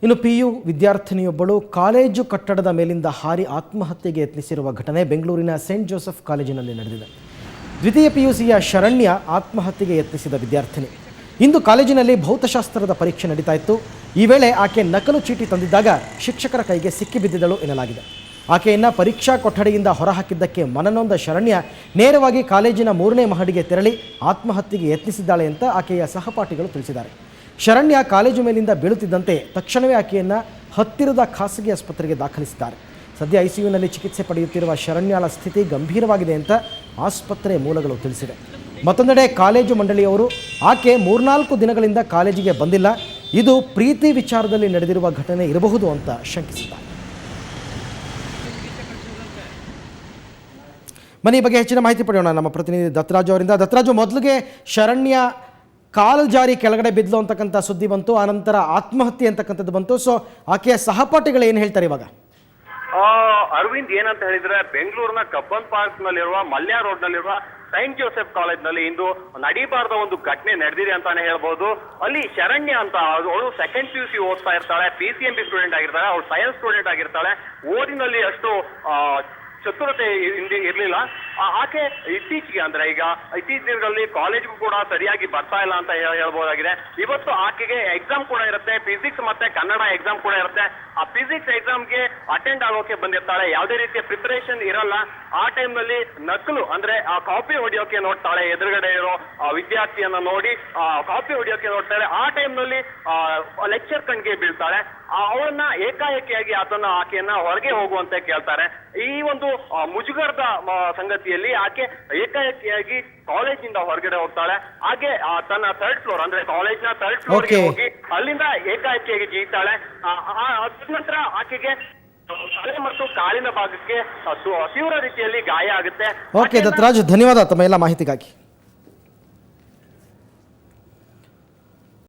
ಇನ್ನು PU ವಿದ್ಯಾರ್ಥಿನಿಯೊಬ್ಬಳು college ಕಟ್ಟಡದ ಮೇಲಿಂದ ಹಾರಿ ಆತ್ಮಹತ್ಯೆಗೆ ಯತ್ನಿಸಿರುವ ಘಟನೆ ಬೆಂಗಳೂರಿನ ಸೇಂಟ್ ಜೋಸೆಫ್ ಕಾಲೇಜಿನಲ್ಲಿ ನಡೆದಿದೆ. ದ್ವಿತೀಯ PUCಯ ಶರಣ್ಯ ಆತ್ಮಹತ್ಯೆಗೆ ಯತ್ನಿಸಿದ ವಿದ್ಯಾರ್ಥಿನಿ. ಇಂದು ಕಾಲೇಜಿನಲ್ಲಿ ಭೌತಶಾಸ್ತ್ರದ ಪರೀಕ್ಷೆ ನಡೀತಾ ಇತ್ತು. ಈ ವೇಳೆ ಆಕೆ ನಕಲು ಚೀಟಿ ತಂದಿದ್ದಾಗ ಶಿಕ್ಷಕರ ಕೈಗೆ ಸಿಕ್ಕಿಬಿದ್ದಿದ್ದಳು ಎನ್ನಲಾಗಿದೆ. ಆಕೆಯನ್ನು ಪರೀಕ್ಷಾ ಕೊಠಡಿಯಿಂದ ಹೊರಹಾಕಿದ್ದಕ್ಕೆ ಮನನೊಂದ ಶರಣ್ಯ ನೇರವಾಗಿ ಕಾಲೇಜಿನ 3ನೇ ಮಹಡಿಗೆ ತೆರಳಿ ಆತ್ಮಹತ್ಯೆಗೆ ಯತ್ನಿಸಿದ್ದಾಳೆ ಅಂತ ಆಕೆಯ ಸಹಪಾಠಿಗಳು ತಿಳಿಸಿದ್ದಾರೆ. ಶರಣ್ಯ ಕಾಲೇಜು ಮೇಲಿಂದ ಬೀಳುತ್ತಿದ್ದಂತೆ ತಕ್ಷಣವೇ ಆಕೆಯನ್ನು ಹತ್ತಿರದ ಖಾಸಗಿ ಆಸ್ಪತ್ರೆಗೆ ದಾಖಲಿಸಿದ್ದಾರೆ. ಸದ್ಯ ICUನಲ್ಲಿ ಚಿಕಿತ್ಸೆ ಪಡೆಯುತ್ತಿರುವ ಶರಣ್ಯಾಳ ಸ್ಥಿತಿ ಗಂಭೀರವಾಗಿದೆ ಅಂತ ಆಸ್ಪತ್ರೆ ಮೂಲಗಳು ತಿಳಿಸಿವೆ. ಮತ್ತೊಂದೆಡೆ ಕಾಲೇಜು ಮಂಡಳಿಯವರು ಆಕೆ 3-4 ದಿನಗಳಿಂದ ಕಾಲೇಜಿಗೆ ಬಂದಿಲ್ಲ, ಇದು ಪ್ರೀತಿ ವಿಚಾರದಲ್ಲಿ ನಡೆದಿರುವ ಘಟನೆ ಇರಬಹುದು ಅಂತ ಶಂಕಿಸಿದ್ದಾರೆ. ಮನೆ ಬಗ್ಗೆ ಹೆಚ್ಚಿನ ಮಾಹಿತಿ ಪಡೆಯೋಣ ನಮ್ಮ ಪ್ರತಿನಿಧಿ ದತ್ತರಾಜು ಅವರಿಂದ. ದತ್ತರಾಜು, ಮೊದಲಿಗೆ ಶರಣ್ಯ ಕಾಲು ಜಾರಿ ಕೆಳಗಡೆ ಬಿದ್ಲು ಅಂತಕ್ಕಂಥ ಸುದ್ದಿ ಬಂತು, ಆನಂತರ ಆತ್ಮಹತ್ಯೆ ಅಂತಕ್ಕಂಥದ್ದು ಬಂತು. ಸೊ ಆಕೆಯ ಸಹಪಾಠಿಗಳು ಏನು ಹೇಳ್ತಾರೆ ಇವಾಗ? ಅರವಿಂದ್, ಏನಂತ ಹೇಳಿದ್ರೆ ಬೆಂಗಳೂರಿನ ಕಬ್ಬನ್ ಪಾರ್ಕ್ ನಲ್ಲಿರುವ ಮಲ್ಯ ರೋಡ್ ನಲ್ಲಿರುವ ಸೈಂಟ್ ಜೋಸೆಫ್ ಕಾಲೇಜ್ ನಲ್ಲಿ ಇಂದು ನಡೀಬಾರ್ದ ಒಂದು ಘಟನೆ ನಡೆದಿದೆ ಅಂತಾನೆ ಹೇಳ್ಬೋದು. ಅಲ್ಲಿ ಶರಣ್ಯ ಅಂತ ಅವಳು ಸೆಕೆಂಡ್ PUC ಓದ್ತಾ ಇರ್ತಾಳೆ, PCMB ಸ್ಟೂಡೆಂಟ್ ಆಗಿರ್ತಾಳೆ, ಅವಳು ಸೈನ್ಸ್ ಸ್ಟೂಡೆಂಟ್ ಆಗಿರ್ತಾಳೆ. ಓದಿನಲ್ಲಿ ಅಷ್ಟು ಚತುರತೆ ಇರ್ಲಿಲ್ಲ ಆಕೆ. ಇತ್ತೀಚೆಗೆ ಅಂದ್ರೆ ಈಗ ಇತ್ತೀಚಿನ ದಿನಗಳಲ್ಲಿ ಕಾಲೇಜ್ಗೂ ಕೂಡ ಸರಿಯಾಗಿ ಬರ್ತಾ ಇಲ್ಲ ಅಂತ ಹೇಳ್ಬೋದಾಗಿದೆ. ಇವತ್ತು ಆಕೆಗೆ ಎಕ್ಸಾಮ್ ಕೂಡ ಇರುತ್ತೆ, ಫಿಸಿಕ್ಸ್ ಮತ್ತೆ ಕನ್ನಡ ಎಕ್ಸಾಮ್ ಕೂಡ ಇರುತ್ತೆ. ಆ ಫಿಸಿಕ್ಸ್ ಎಕ್ಸಾಮ್ಗೆ ಅಟೆಂಡ್ ಆಗೋಕೆ ಬಂದಿರ್ತಾಳೆ, ಯಾವುದೇ ರೀತಿಯ ಪ್ರಿಪರೇಷನ್ ಇರಲ್ಲ. ಆ ಟೈಮ್ ನಲ್ಲಿ ನಕಲು ಅಂದ್ರೆ ಆ ಕಾಪಿ ಹೊಡಿಯೋಕೆ ನೋಡ್ತಾಳೆ, ಎದುರುಗಡೆ ಇರೋ ವಿದ್ಯಾರ್ಥಿಯನ್ನ ನೋಡಿ ಕಾಪಿ ಹೊಡಿಯೋಕೆ ನೋಡ್ತಾಳೆ. ಆ ಟೈಮ್ ನಲ್ಲಿ ಲೆಕ್ಚರ್ ಕಣ್ಗೆ ಬೀಳ್ತಾಳೆ. ಅವಳನ್ನ ಏಕಾಏಕಿಯಾಗಿ ಆಕೆಯನ್ನ ಹೊರಗೆ ಹೋಗುವಂತೆ ಕೇಳ್ತಾರೆ. ಈ ಒಂದು ಮುಜುಗರದ ಸಂಗತಿಯಲ್ಲಿ ಆಕೆ ಏಕಾಏಕಿಯಾಗಿ ಕಾಲೇಜಿಂದ ಹೊರಗಡೆ ಹೋಗ್ತಾಳೆ. ಹಾಗೆ ತನ್ನ 3rd ಫ್ಲೋರ್ ಅಂದ್ರೆ ಕಾಲೇಜ್ನ 3rd ಫ್ಲೋರ್ಗೆ ಹೋಗಿ ಅಲ್ಲಿಂದ ಏಕಾಏಕಿಯಾಗಿ ಜೀತಾಳೆ. ನಂತರ ಆಕೆಗೆ ತಲೆ ಮತ್ತು ಕಾಲಿನ ಭಾಗಕ್ಕೆ ತೀವ್ರ ರೀತಿಯಲ್ಲಿ ಗಾಯ ಆಗುತ್ತೆ. ಓಕೆ ದತ್ತರಾಜ್, ಧನ್ಯವಾದ ತಮ್ಮ ಎಲ್ಲ ಮಾಹಿತಿಗಾಗಿ.